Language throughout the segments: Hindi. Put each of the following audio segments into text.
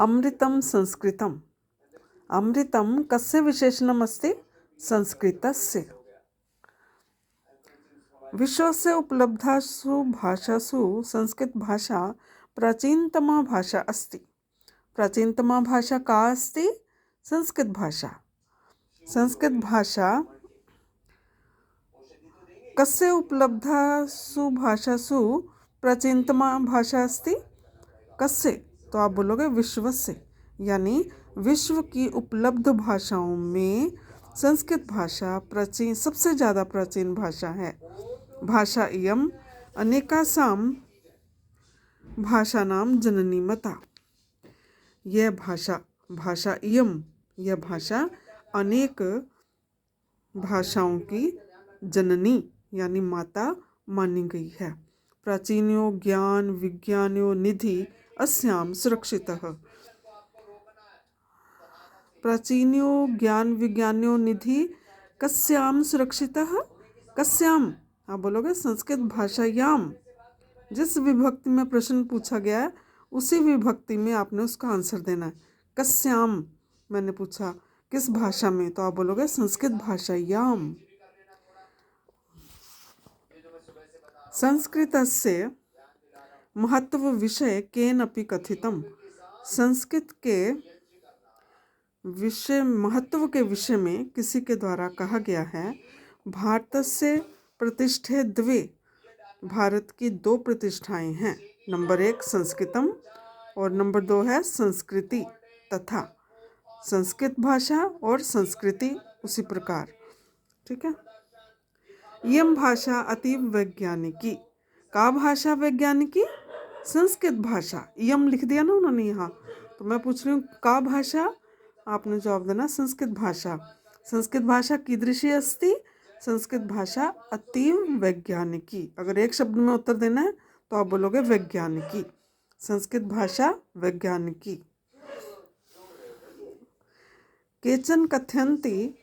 अमृतं संस्कृतम्। अमृतं कस्य विशेषणम् अस्ति? संस्कृतस्य। विश्वस्य उपलब्धासु भाषासु संस्कृतभाषा प्राचीनतमा भाषा अस्ति। प्राचीनतमा भाषा का अस्ति? संस्कृतभाषा। संस्कृतभाषा कस्य उपलब्धासु भाषासु प्राचीनतमा भाषा अस्ति? कस्य? तो आप बोलोगे विश्वस्य, यानी विश्व की उपलब्ध भाषाओं में संस्कृत भाषा प्राचीन, सबसे ज़्यादा प्राचीन भाषा है। भाषा इयम् अनेकासां भाषाणां जननी मता। यह भाषा इयम्, यह भाषा अनेक भाषाओं की जननी यानी माता मानी गई है। प्राचीनो ज्ञान विज्ञानो निधि अस्याम सुरक्षितः। प्राचीनो ज्ञान विज्ञानो निधि कस्याम सुरक्षितः? कस्याम? आप बोलोगे संस्कृत भाषायाम। जिस विभक्ति में प्रश्न पूछा गया है उसी विभक्ति में आपने उसका आंसर देना है। कस्याम मैंने पूछा किस भाषा में, तो आप बोलोगे संस्कृत भाषायाम। संस्कृतस्य महत्व विषय केनपि कथितम्। संस्कृत के विषय, महत्व के विषय में किसी के द्वारा कहा गया है। भारतस्य प्रतिष्ठे द्वे। भारत की दो प्रतिष्ठाएं हैं। नंबर 1 संस्कृतम और नंबर 2 है संस्कृति तथा। संस्कृत भाषा और संस्कृति उसी प्रकार, ठीक है। इयं भाषा अतीव वैज्ञानिकी। का भाषा वैज्ञानिकी? संस्कृत भाषा। इयं लिख दिया ना उन्होंने यहाँ, तो मैं पूछ रही हूँ का भाषा? आपने जवाब देना संस्कृत भाषा। संस्कृत भाषा कीदृशी अस्ति? संस्कृत भाषा अतीव वैज्ञानिकी। अगर एक शब्द में उत्तर देना है तो आप बोलोगे वैज्ञानिकी। संस्कृत भाषा वैज्ञानिकी। केचन कथयन्ति,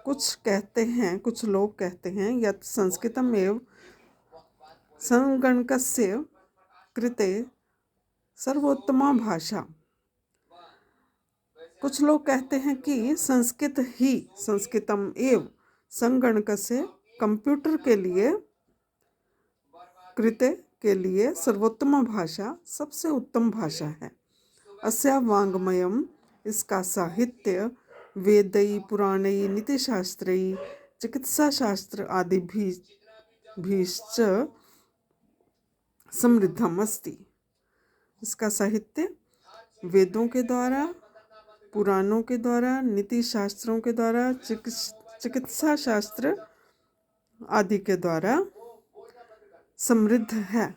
कुछ कहते हैं, कुछ लोग कहते हैं यत् संस्कृतम एव संगणकस्य कृते सर्वोत्तमा भाषा। कुछ लोग कहते हैं कि संस्कृत ही, संस्कृतम एव संगणकस्य कंप्यूटर के लिए, कृते के लिए सर्वोत्तम भाषा, सबसे उत्तम भाषा है। अस्या वाङ्मयम्, इसका साहित्य वेदै पुराणै नीतिशास्त्रै चिकित्साशास्त्र आदि भीश्च समृद्धम अस्ति। इसका साहित्य वेदों के द्वारा, पुराणों के द्वारा, नीति शास्त्रों के द्वारा, चिकित्सा शास्त्र आदि के द्वारा समृद्ध है।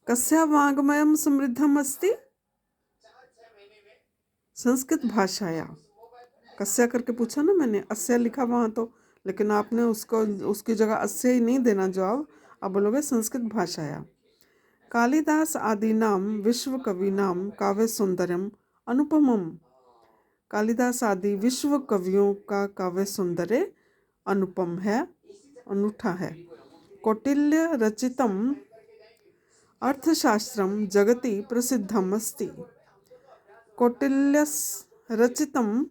कस्या वाङ्मयं समृद्धम अस्ति? संस्कृत भाषाया। कस्या करके पूछा ना मैंने, अस्या लिखा वहाँ तो, लेकिन आपने उसको उसकी जगह अस्या ही नहीं देना जवाब। आप बोलोगे संस्कृत भाषाया। कालिदास आदीनां विश्व कवीनां काव्य सौंदर्यम अनुपमम। कालिदास आदि विश्व कवियों का काव्य सौंदर्य अनुपम है, अनूठा है। कौटिल्य रचितम अर्थशास्त्रम जगति प्रसिद्धम अस्ति। कौटिल्य रचितम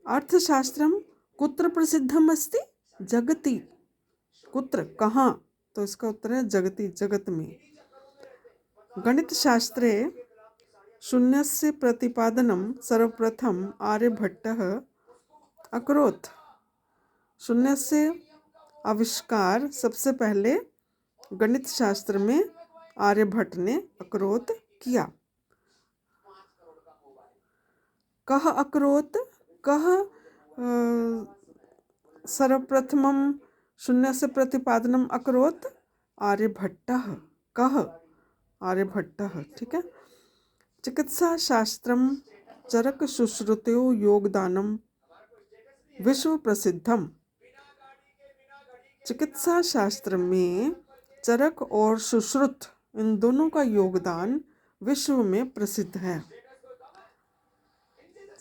अर्थशास्त्रम कुत्र प्रसिद्धम अस्ति? जगति। कुत्र? कहाँ? तो इसका उत्तर है जगति, जगत में। गणित शास्त्रे शून्यस्य प्रतिपादनं सर्वप्रथम आर्यभट्टः अकरोत्। शून्यस्य आविष्कार सबसे पहले गणित शास्त्र में आर्यभट्ट ने अकरोत् किया। कः अकरोत्? कः सर्वप्रथमं शून्यस्य प्रतिपादनम् अकरोत्? आर्यभट्टः। कः? आर्यभट्टः, ठीक है। चिकित्सा शास्त्रम चरक सुश्रुतयो योगदानम विश्व प्रसिद्धम। चिकित्सा शास्त्र में चरक और सुश्रुत, इन दोनों का योगदान विश्व में प्रसिद्ध है।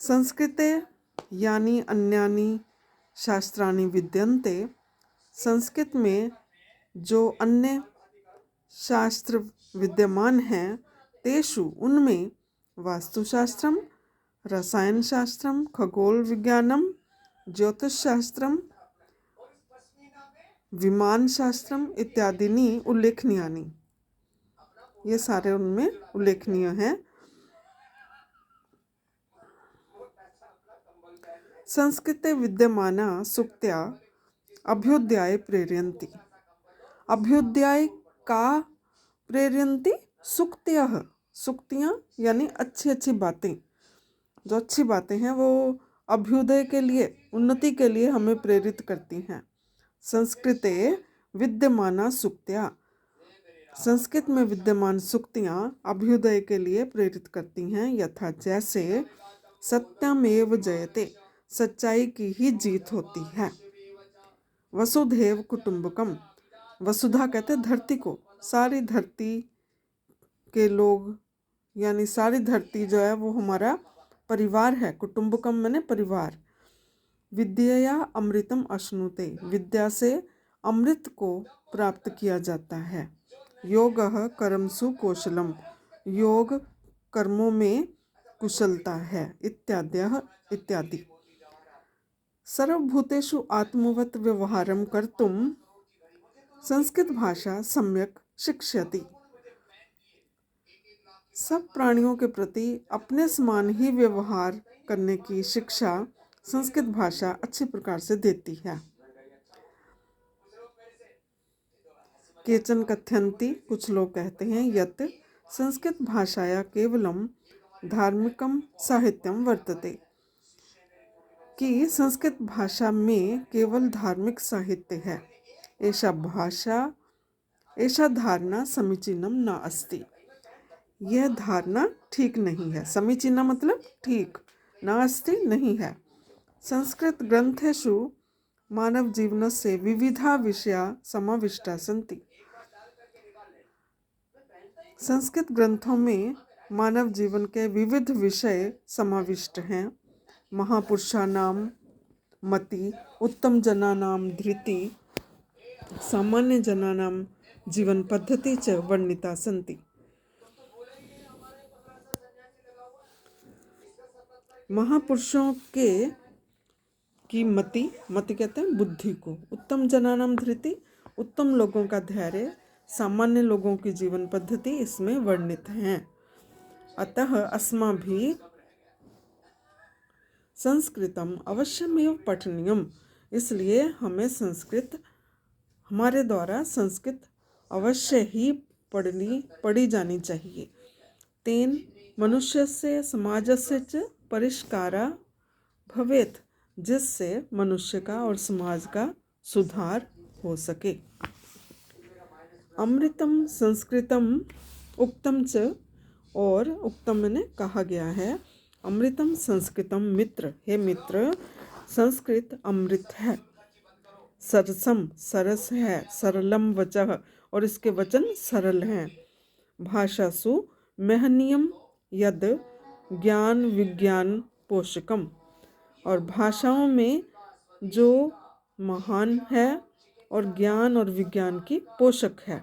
संस्कृते यानी अन्यानि शास्त्राणि विद्यन्ते। संस्कृत में जो अन्य शास्त्र विद्यमान हैं तेषु उनमें वास्तुशास्त्रम, रसायन शास्त्रम, खगोल विज्ञानम, ज्योतिषशास्त्रम, विमान शास्त्रम इत्यादीनि उल्लेखनीयानि। ये सारे उनमें उल्लेखनीय हैं। संस्कृते विद्यमाना सूक्त्या अभ्युदयाय प्रेरयन्ति। अभ्युदय का प्रेरयन्ति सूक्तयः। सूक्तियाँ यानी अच्छी अच्छी बातें, जो अच्छी बातें हैं वो अभ्युदय के लिए, उन्नति के लिए हमें प्रेरित करती हैं। संस्कृते विद्यमाना सूक्त्या, संस्कृत में विद्यमान सूक्तियाँ अभ्युदय के लिए प्रेरित करती हैं। यथा जैसे सत्यमेव जयते, सच्चाई की ही जीत होती है। वसुधैव कुटुंबकम, वसुधा कहते हैं धरती को, सारी धरती के लोग यानी सारी धरती जो है वो हमारा परिवार है। कुटुंबकम मैंने परिवार। विद्यया अमृतम अश्नुते, विद्या से अमृत को प्राप्त किया जाता है। योगः कर्मसु कौशलम, योग कर्मों में कुशलता है। इत्याद्यः इत्यादि। सर्वभूतेषु आत्मवत् व्यवहारं कर्तुं संस्कृत भाषा सम्यक शिक्षयति। सब प्राणियों के प्रति अपने समान ही व्यवहार करने की शिक्षा संस्कृत भाषा अच्छी प्रकार से देती है। केचन कथयन्ति, कुछ लोग कहते हैं, यत् संस्कृत भाषाया केवलम धार्मिकम साहित्यम वर्तते, कि संस्कृत भाषा में केवल धार्मिक साहित्य है। ऐसा धारणा समीचीनम न अस्ति, यह धारणा ठीक नहीं है। समीचीना मतलब ठीक, न अस्ति नहीं है। संस्कृत ग्रंथेषु मानव जीवनस्य विविधा विषया समाविष्टा सन्ति, संस्कृत ग्रंथों में मानव जीवन के विविध विषय समाविष्ट हैं। महापुरुषाणाम मति, उत्तम जनानाम धृति, सामान्य जनानाम जीवन पद्धति च वर्णिता सन्ति। महापुरुषों की मति कहते हैं बुद्धि को, उत्तम जनानाम धृति उत्तम लोगों का धैर्य, सामान्य लोगों की जीवन पद्धति इसमें वर्णित हैं। अतः अस्माभिः संस्कृतम अवश्यमेव पठनीयम, इसलिए हमें हमारे द्वारा संस्कृत अवश्य ही पढ़ी जानी चाहिए। तेन मनुष्यस्य समाजस्य च परिष्कारा भवेत्, जिससे मनुष्य का और समाज का सुधार हो सके। अमृतम संस्कृतम उक्तम च, और उक्तम मैंने कहा गया है। अमृतम संस्कृतम मित्र, हे मित्र संस्कृत अमृत है। सरसम सरस है, सरलम वचः, और इसके वचन सरल हैं। भाषासु महनीयम यद ज्ञान विज्ञान पोषकम, और भाषाओं में जो महान है और ज्ञान और विज्ञान की पोषक है।